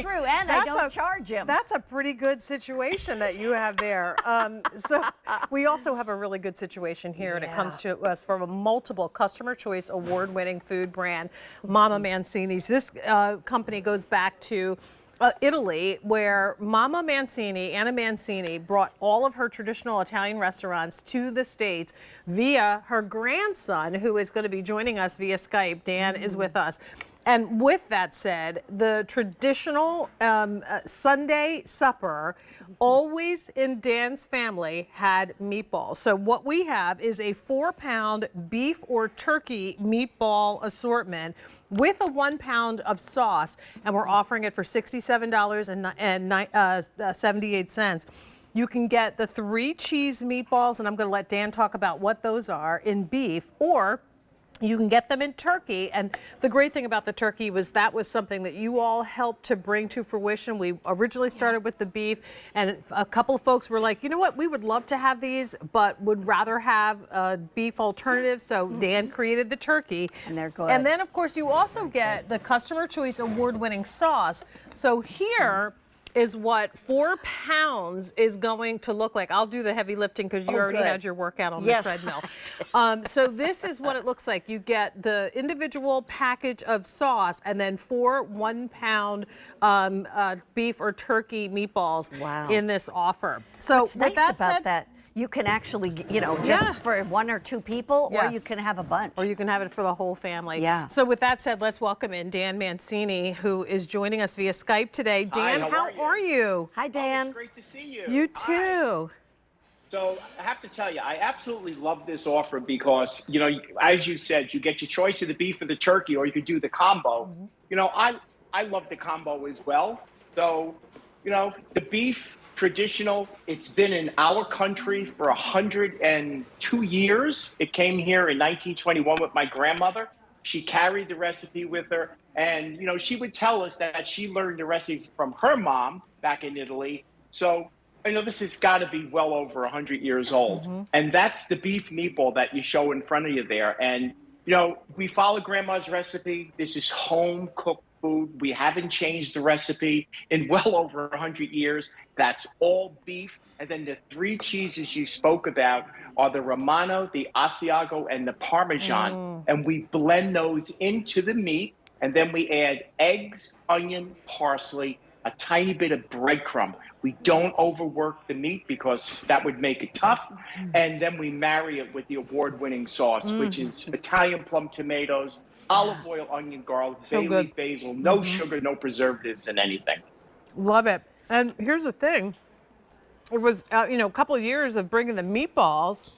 true, and I don't charge him. That's a pretty good situation that you have there. So we also have a really good situation here, and it comes to us from a multiple customer choice award-winning food brand, Mama Manicini's. This company goes back to Italy, where Mama Mancini, Anna Mancini, brought all of her traditional Italian restaurants to the States via her grandson, who is going to be joining us via Skype. Dan is with us. And with that said, the traditional Sunday supper always in Dan's family had meatballs. So what we have is a 4-pound beef or turkey meatball assortment with a 1 pound of sauce, and we're offering it for $67.78. You can get the 3 cheese meatballs, and I'm going to let Dan talk about what those are, in beef, or you can get them in turkey. And the great thing about the turkey was that was something that you all helped to bring to fruition. We originally started with the beef, and a couple of folks were like, you know what, we would love to have these, but would rather have a beef alternative. So Dan created the turkey. And they're good. And then, of course, you also get the Customer Choice Award-winning sauce. So here is what 4 pounds is going to look like. I'll do the heavy lifting because you already had your workout on the treadmill. So this is what it looks like. You get the individual package of sauce and then 4 1-pound beef or turkey meatballs in this offer. So what's nice about that, you can actually, you know, just for 1 or 2 people, or you can have a bunch. Or you can have it for the whole family. Yeah. So with that said, let's welcome in Dan Mancini, who is joining us via Skype today. Dan, Hi, how are you? Hi, Dan. Oh, it's great to see you. You too. Hi. So I have to tell you, I absolutely love this offer because, you know, as you said, you get your choice of the beef or the turkey, or you could do the combo. You know, I love the combo as well. So, you know, the beef, traditional, it's been in our country for 102 years. It came here in 1921 with my grandmother. She carried the recipe with her. And, you know, she would tell us that she learned the recipe from her mom back in Italy. So, you know, this has got to be well over 100 years old. And that's the beef meatball that you show in front of you there. And, you know, we follow grandma's recipe. This is home cooked food. We haven't changed the recipe in well over 100 years. That's all beef. And then the 3 cheeses you spoke about are the Romano, the Asiago, and the Parmesan. And we blend those into the meat. And then we add eggs, onion, parsley, a tiny bit of breadcrumb. We don't overwork the meat because that would make it tough. And then we marry it with the award-winning sauce, which is Italian plum tomatoes, olive oil, onion, garlic, bay leaf, basil, no sugar, no preservatives, and anything. Love it. And here's the thing. It was, you know, a couple of years of bringing the meatballs.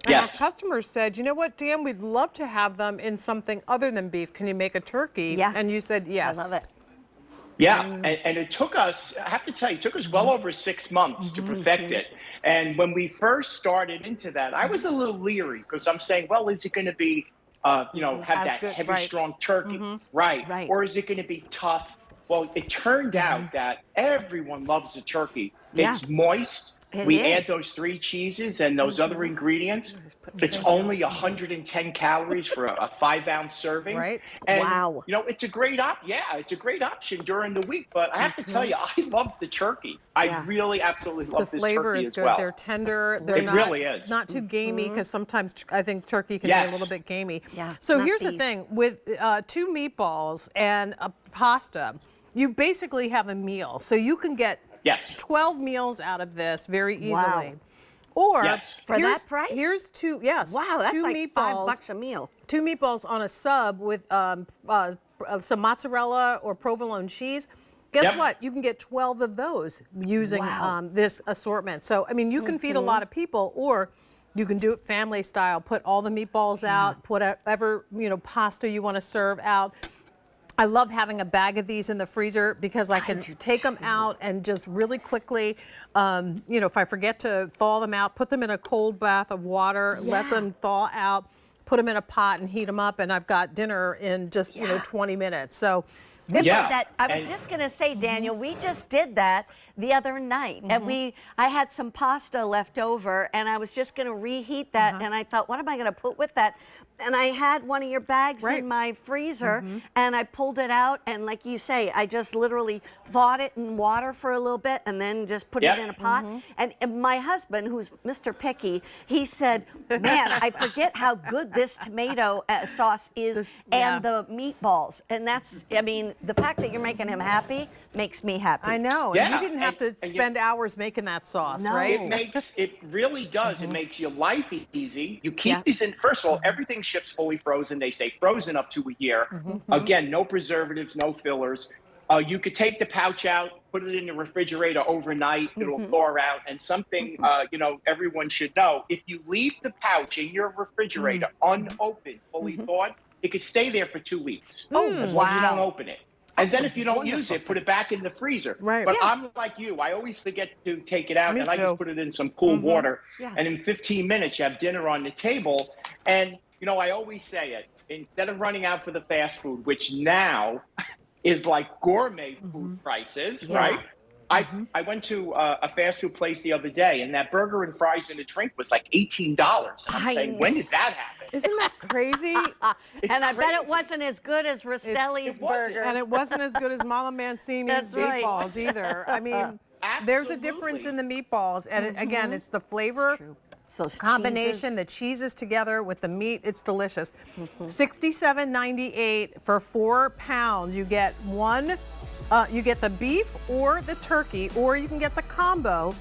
And our customers said, you know what, Dan, we'd love to have them in something other than beef. Can you make a turkey? Yeah. And you said yes. I love it. Yeah, and it took us, I have to tell you, it took us well over 6 months to perfect it. And when we first started into that, I was a little leery because I'm saying, well, is it going to be, you know, have that heavy, strong turkey? Right. Or is it going to be tough? Well, it turned out that everyone loves the turkey. It's moist. We add those 3 cheeses and those other ingredients. It's only 110 calories for a 5-ounce serving. Right. And, you know, it's a great it's a great option during the week. But I have to tell you, I love the turkey. I really absolutely love this turkey as well. The flavor is good. They're tender. They're really is. Not too gamey, because sometimes I think turkey can be a little bit gamey. Yeah. So here's the thing. With 2 meatballs and a pasta, you basically have a meal. So you can get 12 meals out of this very easily. Or for that price? Here's 2, Wow, that's 2 like meatballs, $5 a meal. 2 meatballs on a sub with some mozzarella or provolone cheese. Guess what? You can get 12 of those using this assortment. So, I mean, you can feed a lot of people, or you can do it family style. Put all the meatballs out, put whatever, you know, pasta you want to serve out. I love having a bag of these in the freezer because I can take them out and just really quickly, you know, if I forget to thaw them out, put them in a cold bath of water, let them thaw out, put them in a pot and heat them up, and I've got dinner in just, you know, 20 minutes. So We did Yeah, that. I was and- just going to say, Daniel, we just did that the other night. And I had some pasta left over, and I was just going to reheat that. And I thought, what am I going to put with that? And I had one of your bags in my freezer, and I pulled it out. And like you say, I just literally thawed it in water for a little bit, and then just put it in a pot. And my husband, who's Mr. Picky, he said, man, I forget how good this tomato sauce is and the meatballs. And that's, I mean, the fact that you're making him happy makes me happy. I know. Yeah, And you didn't have to spend hours making that sauce, right? It really does. It makes your life easy. You keep these in, first of all, everything ships fully frozen. They stay frozen up to a year. Again, no preservatives, no fillers. You could take the pouch out, put it in the refrigerator overnight. It'll thaw out. And something, you know, everyone should know, if you leave the pouch in your refrigerator unopened, fully thawed, it could stay there for 2 weeks. As long as you don't open it. And then if you don't use it, put it back in the freezer. Right. But I'm like you. I always forget to take it out, Me and I too. just put it in some cool water. And in 15 minutes, you have dinner on the table. And, you know, I always say it. Instead of running out for the fast food, which now is like gourmet food prices, right? I went to a fast food place the other day, and that burger and fries and a drink was like $18. And I'm saying, when did that happen? Isn't that crazy? And I bet it crazy. wasn't as good as Rostelli's It wasn't. burgers. And it wasn't as good as Mama Mancini's That's right. meatballs either. I mean, there's a difference in the meatballs. And again, it's the flavor Those combination, cheeses. the cheeses together with the meat. It's delicious. $67.98 for 4 pounds. You get one. You get the beef or the turkey, or you can get the combo.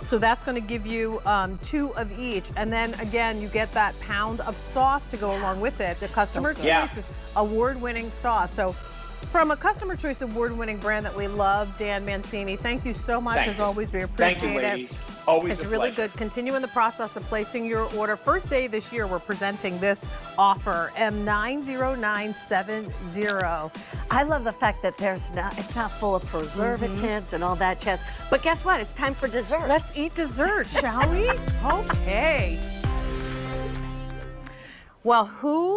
So that's going to give you 2 of each. And then again, you get that pound of sauce to go along with it. The customer choice award-winning sauce. So from a customer choice award-winning brand that we love, Dan Mancini, thank you so much. As always, we appreciate Thank you, it. ladies. Always It's a really pleasure. good. Continue in the process of placing your order. First day this year, we're presenting this offer, M90970. I love the fact that it's not full of preservatives and all that jazz. But guess what? It's time for dessert. Let's eat dessert, shall we? Okay. Well, who